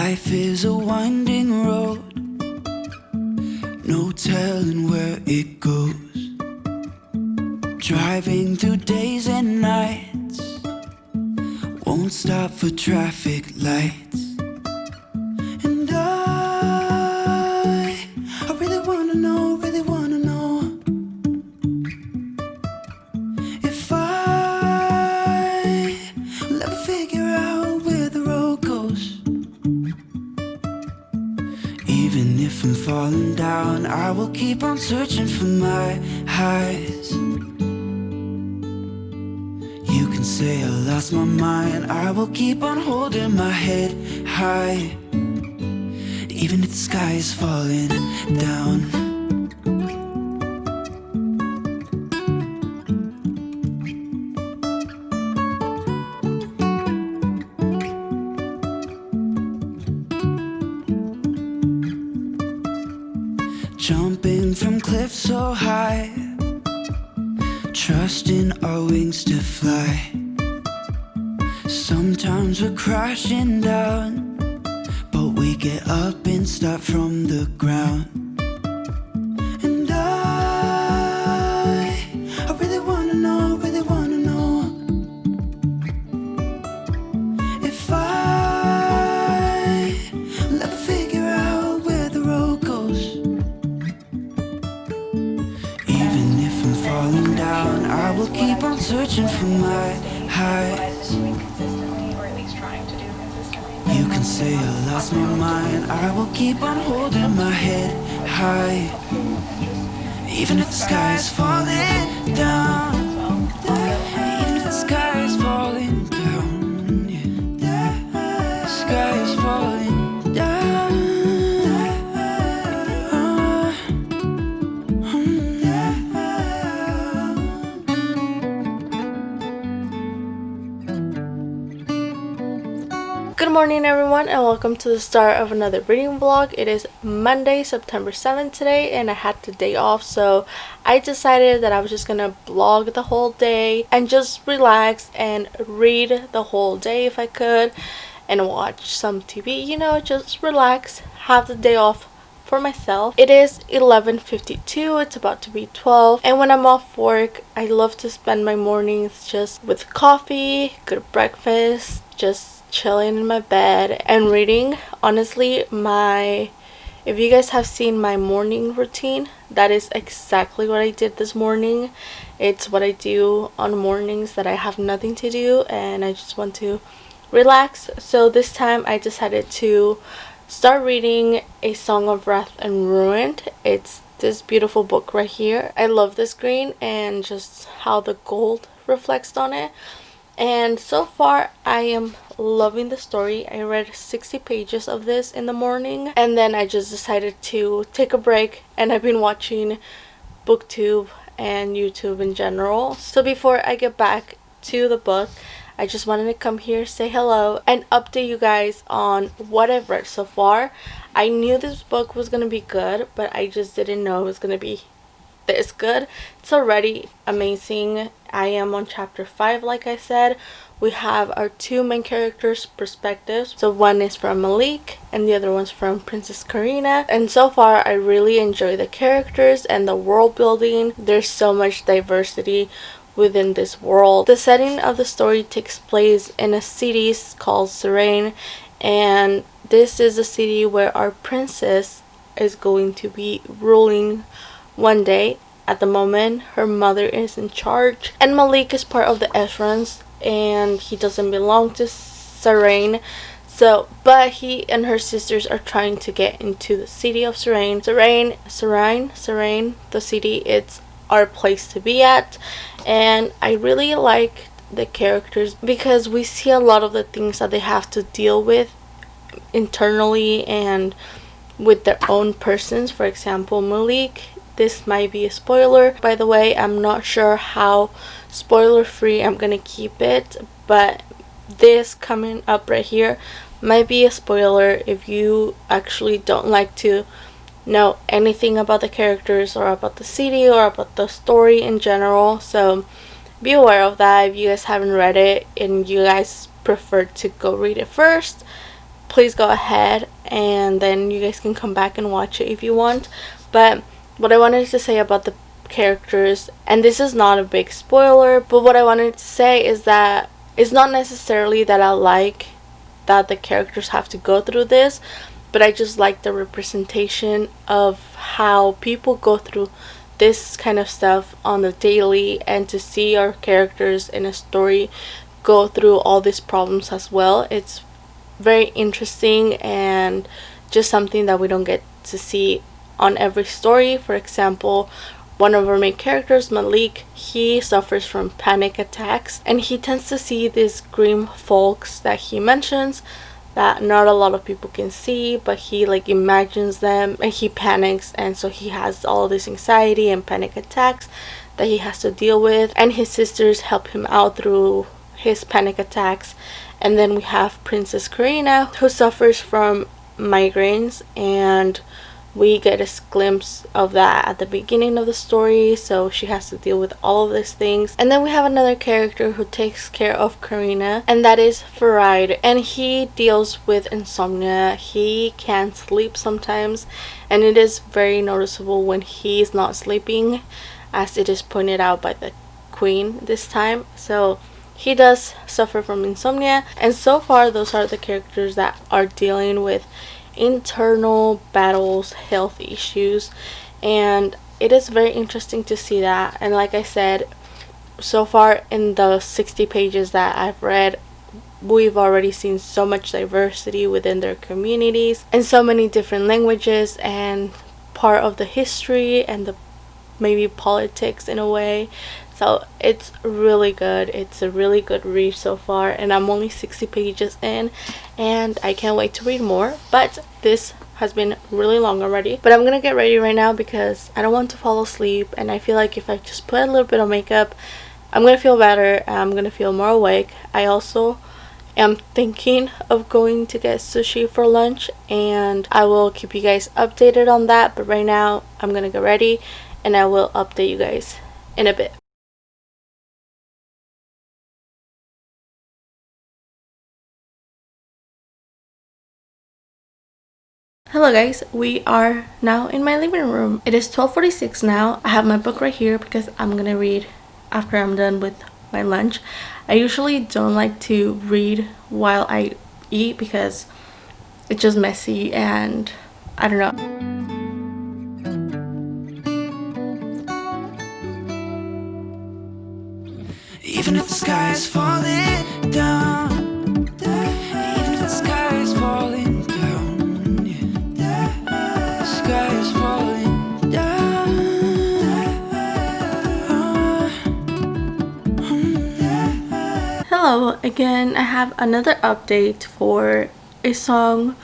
Life is a winding road, no telling where it goes. Driving through days and nights, won't stop for traffic lights. And I really wanna know, if I will ever figure out where the road goes. Even if I'm falling down, I will keep on searching for my highs. You can say I lost my mind, I will keep on holding my head high. Even if the sky is falling down. Jumping from cliffs so high, trusting our wings to fly. Sometimes we're crashing down, but we get up and start from the ground. And I really wanna know, if I will ever figure out where the road goes. Even if I'm falling down, I will keep on searching for my highs. You can say I lost my mind, I will keep on holding my head high. Even if the sky is falling down, even if the sky is falling down, yeah. The sky is falling down. Good morning everyone, and welcome to the start of another reading vlog. It is Monday, September 7th today, and I had the day off, so I decided that I was just gonna vlog the whole day and just relax and read the whole day if I could, and watch some TV, just relax, have the day off for myself. It is 11:52, it's about to be 12, and when I'm off work, I love to spend my mornings just with coffee, good breakfast, just chilling in my bed and reading. Honestly, if you guys have seen my morning routine, that is exactly what I did this morning. It's what I do on mornings that I have nothing to do and I just want to relax. So this time I decided to start reading A Song of Wrath and Ruin. It's this beautiful book right here. I love this green and just how the gold reflects on it. And so far I am loving the story. I read 60 pages of this in the morning, and then I just decided to take a break, and I've been watching BookTube and YouTube in general. So before I get back to the book, I just wanted to come here, say hello, and update you guys on what I've read so far. I knew this book was gonna be good, but I just didn't know it was gonna be this good. It's already amazing. I am on chapter 5, like I said. We have our two main characters' perspectives. So one is from Malik and the other one's from Princess Karina. And so far I really enjoy the characters and the world building. There's so much diversity within this world. The setting of the story takes place in a city called Serene, and this is a city where our princess is going to be ruling one day. At the moment, her mother is in charge, and Malik is part of the Esrons, and he doesn't belong to Serene. But he and her sisters are trying to get into the city of Serene. Serene, the city, it's our place to be at. And I really like the characters because we see a lot of the things that they have to deal with internally and with their own persons. For example, Malik, this might be a spoiler, by the way. I'm not sure how spoiler free I'm gonna keep it, but this coming up right here might be a spoiler if you actually don't like to know anything about the characters or about the city or about the story in general. So be aware of that if you guys haven't read it and you guys prefer to go read it first. please go ahead and then you guys can come back and watch it if you want. But what I wanted to say about the characters, and this is not a big spoiler, but what I wanted to say is that it's not necessarily that I like that the characters have to go through this, but I just like the representation of how people go through this kind of stuff on the daily, and to see our characters in a story go through all these problems as well. It's very interesting and just something that we don't get to see on every story. For example, one of our main characters, Malik, he suffers from panic attacks, and he tends to see these grim folks that he mentions that not a lot of people can see, but he like imagines them and he panics, and so he has all this anxiety and panic attacks that he has to deal with, and his sisters help him out through his panic attacks. And then we have Princess Karina, who suffers from migraines, and we get a glimpse of that at the beginning of the story, so she has to deal with all of these things. And then we have another character who takes care of Karina, and that is Farid, and he deals with insomnia. He can't sleep sometimes, and it is very noticeable when he's not sleeping, as it is pointed out by the queen this time. So he does suffer from insomnia, and so far those are the characters that are dealing with internal battles, health issues, and it is very interesting to see that. And like I said, so far in the 60 pages that I've read, we've already seen so much diversity within their communities and so many different languages and part of the history and the maybe politics in a way. So it's really good. It's a really good read so far, and I'm only 60 pages in and I can't wait to read more. But this has been really long already, but I'm gonna get ready right now because I don't want to fall asleep, and I feel like if I just put a little bit of makeup, I'm gonna feel better. I'm gonna feel more awake. I also am thinking of going to get sushi for lunch, and I will keep you guys updated on that. But right now I'm gonna get ready and I will update you guys in a bit. Hello guys, we are now in my living room. It is 12:46 now. I have my book right here because I'm gonna read after I'm done with my lunch. I usually don't like to read while I eat because it's just messy and I don't know. Even if the sky is falling down, even if the sky is falling down, yeah, the sky is falling down. Hello again. I have another update for A Song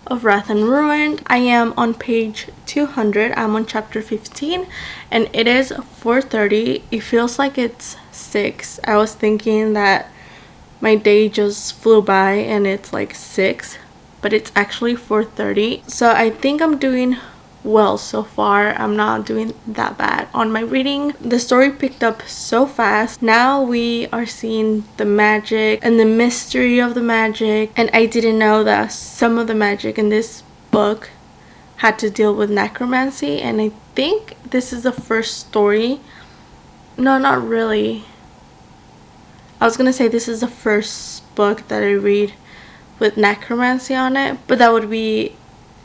of Wrath and Ruin. I am on page 200. I'm on chapter 15 and it is 4:30. It feels like it's 6. I was thinking that my day just flew by and it's like 6, but it's actually 4:30. So I think I'm doing well so far. I'm not doing that bad on my reading. The story picked up so fast. Now we are seeing the magic and the mystery of the magic, and I didn't know that some of the magic in this book had to deal with necromancy, and I think this is the first story. No, not really. I was gonna say this is the first book that I read with necromancy on it, but that would be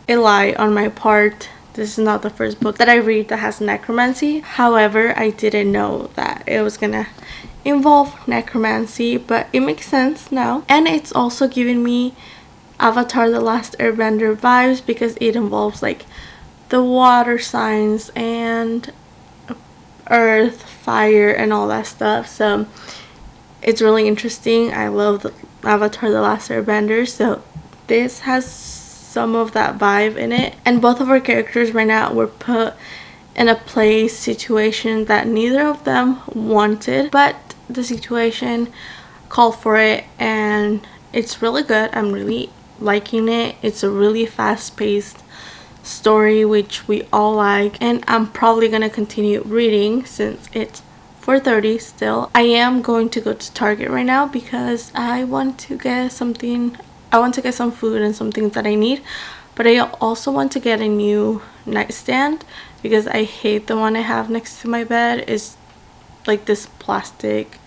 a lie on my part. This is not the first book that I read that has necromancy. However, I didn't know that it was gonna involve necromancy, but it makes sense now. And it's also giving me Avatar: The Last Airbender vibes because it involves like the water signs and earth, fire, and all that stuff. So it's really interesting. I love the Avatar: The Last Airbender, so this has some of that vibe in it. And both of our characters right now were put in a place, situation that neither of them wanted, but the situation called for it, and it's really good. I'm really liking it. It's a really fast-paced story, which we all like, and I'm probably gonna continue reading since it's 4:30 still. I am going to go to Target right now because I want to get something I want to get some food and some things that I need, but I also want to get a new nightstand because I hate the one I have next to my bed. It's like this plastic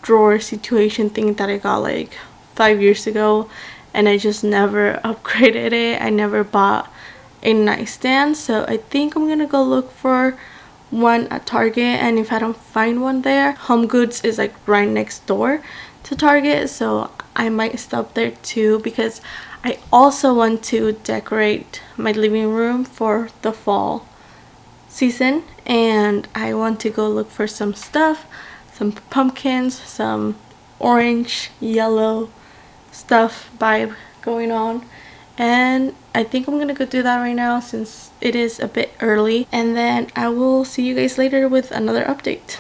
drawer situation thing that I got like 5 years ago, and I just never upgraded it. I never bought a nightstand, so I think I'm gonna go look for one at Target, and if I don't find one there, Home Goods is like right next door to Target, so I might stop there too because I also want to decorate my living room for the fall season, and I want to go look for some stuff, some pumpkins, some orange, yellow stuff vibe going on, and I think I'm gonna go do that right now since it is a bit early, and then I will see you guys later with another update.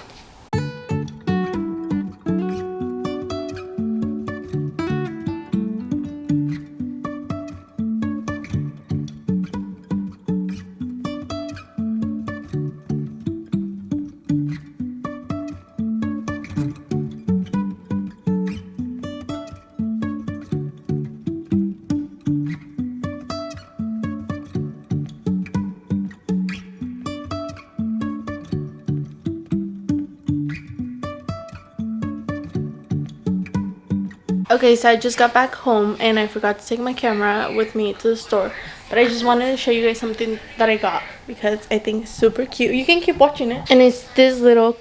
Okay, so I just got back home and I forgot to take my camera with me to the store, but I just wanted to show you guys something that I got because I think it's super cute. You can keep watching it. And it's this little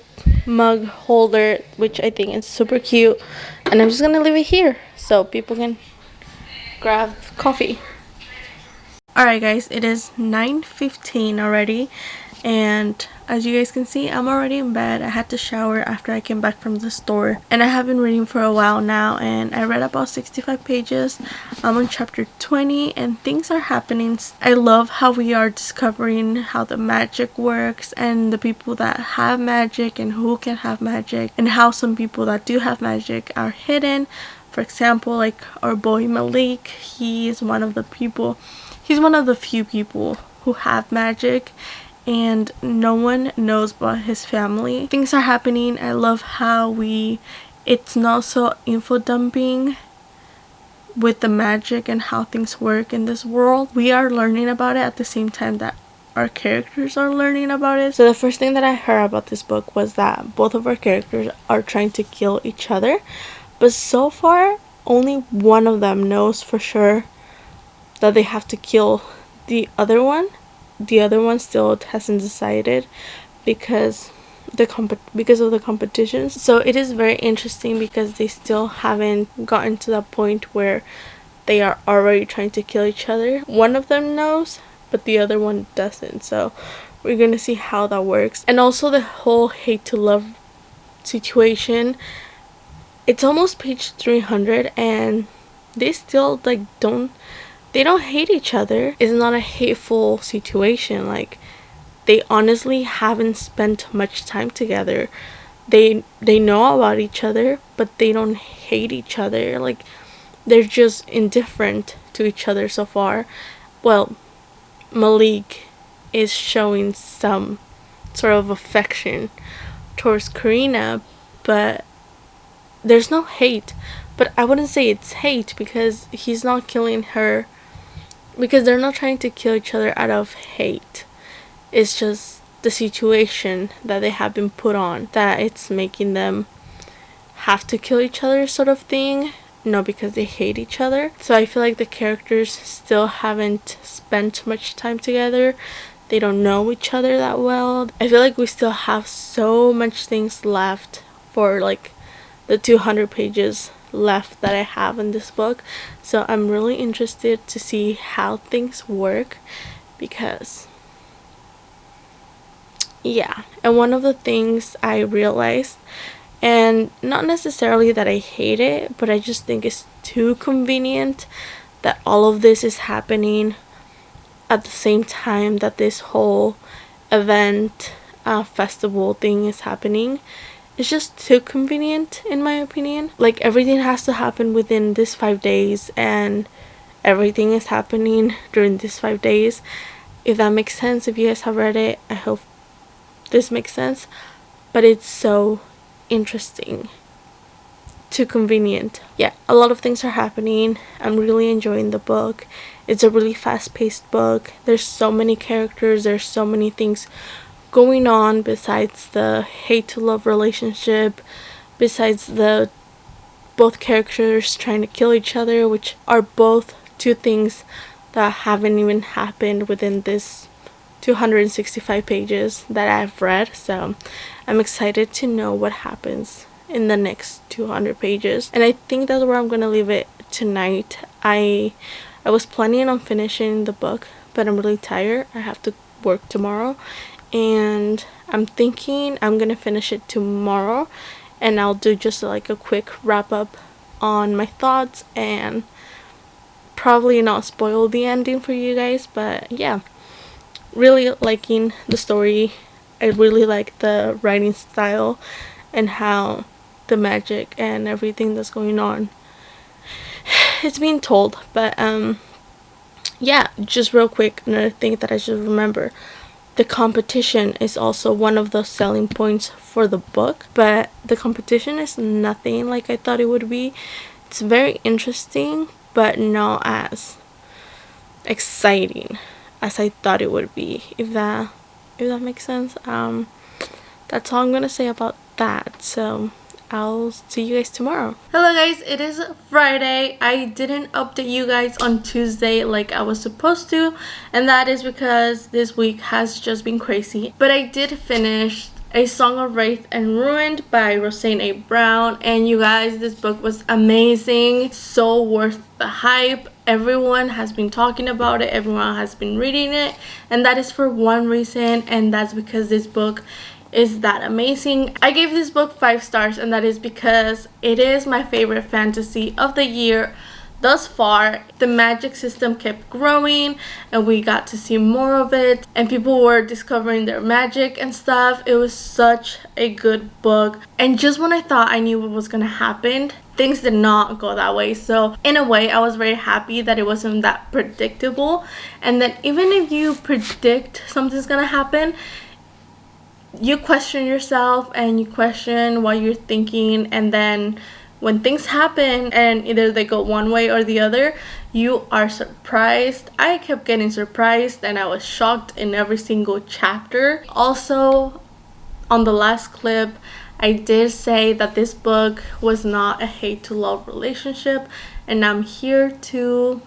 mug holder, which I think is super cute, and I'm just gonna leave it here so people can grab coffee. Alright guys, it is 9:15 already, and as you guys can see, I'm already in bed. I had to shower after I came back from the store, and I have been reading for a while now, and I read about 65 pages. I'm on chapter 20 and things are happening. I love how we are discovering how the magic works and the people that have magic and who can have magic, and how some people that do have magic are hidden. For example, like our boy Malik, he is one of the people, he's one of the few people who have magic, and no one knows about his family. Things are happening. I love how it's not so info dumping with the magic and how things work in this world. We are learning about it at the same time that our characters are learning about it. So the first thing that I heard about this book was that both of our characters are trying to kill each other, but so far only one of them knows for sure that they have to kill the other one. The other one still hasn't decided because of the competitions. So it is very interesting because they still haven't gotten to that point where they are already trying to kill each other. One of them knows, but the other one doesn't. So we're gonna see how that works. And also the whole hate to love situation. It's almost page 300 and they still like they don't hate each other. It's not a hateful situation. Like, they honestly haven't spent much time together. They know about each other, but they don't hate each other. Like, they're just indifferent to each other so far. Well, Malik is showing some sort of affection towards Karina, but there's no hate. But I wouldn't say it's hate because he's not killing her, because they're not trying to kill each other out of hate. It's just the situation that they have been put on that it's making them have to kill each other, sort of thing. No, because they hate each other. So I feel like the characters still haven't spent much time together. They don't know each other that well. I feel like we still have so much things left for like the 200 pages left that I have in this book. So I'm really interested to see how things work because yeah. And one of the things I realized, and not necessarily that I hate it, but I just think it's too convenient that all of this is happening at the same time that this whole event festival thing is happening. It's just too convenient in my opinion. Like, everything has to happen within this 5 days and everything is happening during these 5 days. If that makes sense, if you guys have read it, I hope this makes sense. But it's so interesting too convenient. Yeah, a lot of things are happening. I'm really enjoying the book. It's a really fast-paced book. There's so many characters, there's so many things going on besides the hate to love relationship, besides the both characters trying to kill each other, which are both two things that haven't even happened within this 265 pages that I've read. So I'm excited to know what happens in the next 200 pages, and I think that's where I'm gonna leave it tonight. I was planning on finishing the book, but I'm really tired. I have to work tomorrow, and I'm thinking I'm gonna finish it tomorrow, and I'll do just like a quick wrap up on my thoughts and probably not spoil the ending for you guys. But yeah, really liking the story. I really like the writing style and how the magic and everything that's going on it's being told. But yeah, just real quick, another thing that I should remember, the competition is also one of the selling points for the book, but the competition is nothing like I thought it would be. It's very interesting, but not as exciting as I thought it would be, if that makes sense. That's all I'm gonna say about that. So I'll see you guys tomorrow. Hello guys, it is Friday. I didn't update you guys on Tuesday like I was supposed to, and that is because this week has just been crazy. But I did finish A Song of Wraith and Ruined by Roseanne A. Brown, and you guys, this book was amazing. So worth the hype. Everyone has been talking about it, everyone has been reading it, and that is for one reason, and that's because this book is that amazing. I gave this book 5 stars, and that is because it is my favorite fantasy of the year thus far. The magic system kept growing and we got to see more of it, and people were discovering their magic and stuff. It was such a good book, and just when I thought I knew what was gonna happen, things did not go that way. So in a way, I was very happy that it wasn't that predictable, and that even if you predict something's gonna happen, you question yourself and you question what you're thinking, and then when things happen and either they go one way or the other, you are surprised. I kept getting surprised and I was shocked in every single chapter. Also, on the last clip, I did say that this book was not a hate to love relationship, and I'm here to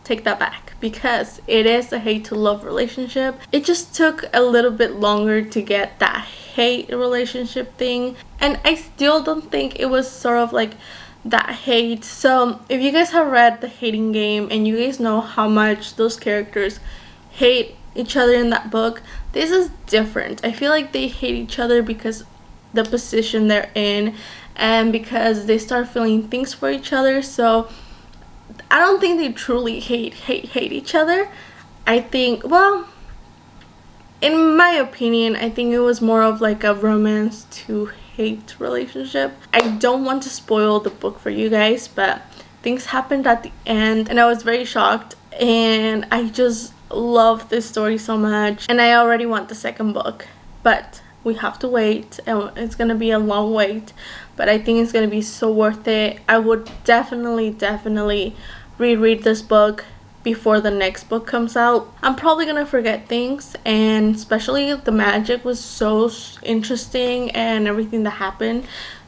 take that back, because it is a hate to love relationship. It just took a little bit longer to get that hate relationship thing, and I still don't think it was sort of like that hate. So if you guys have read The Hating Game and you guys know how much those characters hate each other in that book, this is different. I feel like they hate each other because the position they're in and because they start feeling things for each other. So I don't think they truly hate each other. I think, well, in my opinion, I think it was more of like a romance to hate relationship. I don't want to spoil the book for you guys, but things happened at the end and I was very shocked, and I just love this story so much, and I already want the second book, but we have to wait, and it's gonna be a long wait, but I think it's gonna be so worth it. I would definitely reread this book before the next book comes out. I'm probably gonna forget things, and especially the magic was so interesting and everything that happened,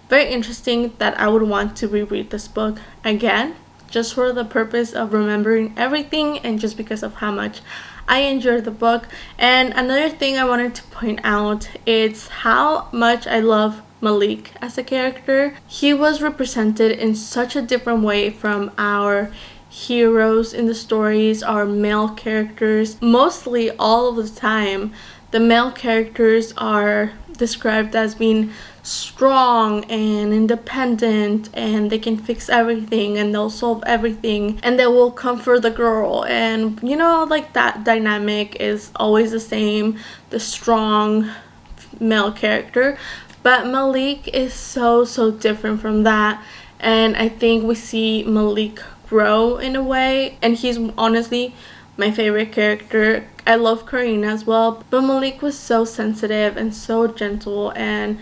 very interesting, that I would want to reread this book again, just for the purpose of remembering everything and just because of how much I enjoyed the book. And another thing I wanted to point out is how much I love Malik as a character. He was represented in such a different way from our heroes in the stories, our male characters. Mostly all of the time, the male characters are described as being strong and independent, and they can fix everything and they'll solve everything and they will comfort the girl, and you know, like that dynamic is always the same, the strong male character. But Malik is so different from that, and I think we see Malik grow in a way, and he's honestly my favorite character. I love Karina as well, but Malik was so sensitive and so gentle and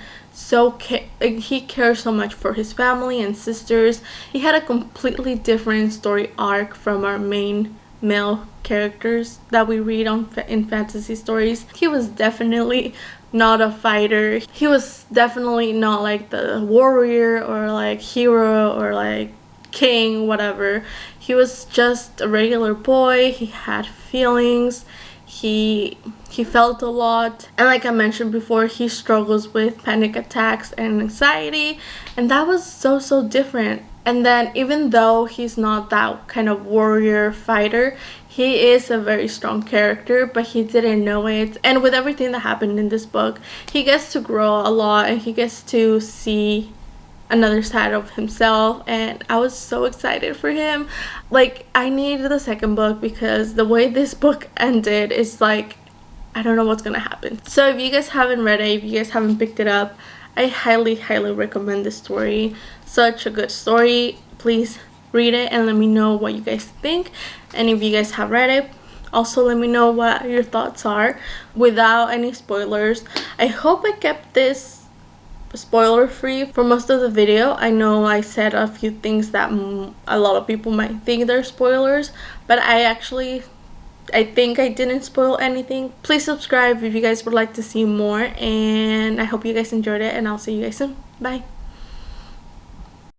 like he cares so much for his family and sisters. He had a completely different story arc from our main male characters that we read in fantasy stories. He was definitely not a fighter. He was definitely not like the warrior or like hero or like king, whatever. He was just a regular boy. He had feelings. He felt a lot, and like I mentioned before, he struggles with panic attacks and anxiety, and that was so different. And then even though he's not that kind of warrior fighter, he is a very strong character, but he didn't know it. And with everything that happened in this book, he gets to grow a lot and he gets to see another side of himself, and I was so excited for him. Like, I need the second book because the way this book ended is like, I don't know what's gonna happen. So if you guys haven't read it, if you guys haven't picked it up, I highly recommend this story. Such a good story. Please read it and let me know what you guys think. And if you guys have read it, also let me know what your thoughts are without any spoilers. I hope I kept this spoiler free for most of the video. I know I said a few things that a lot of people might think they're spoilers, but I think I didn't spoil anything. Please subscribe if you guys would like to see more, and I hope you guys enjoyed it, and I'll see you guys soon. Bye.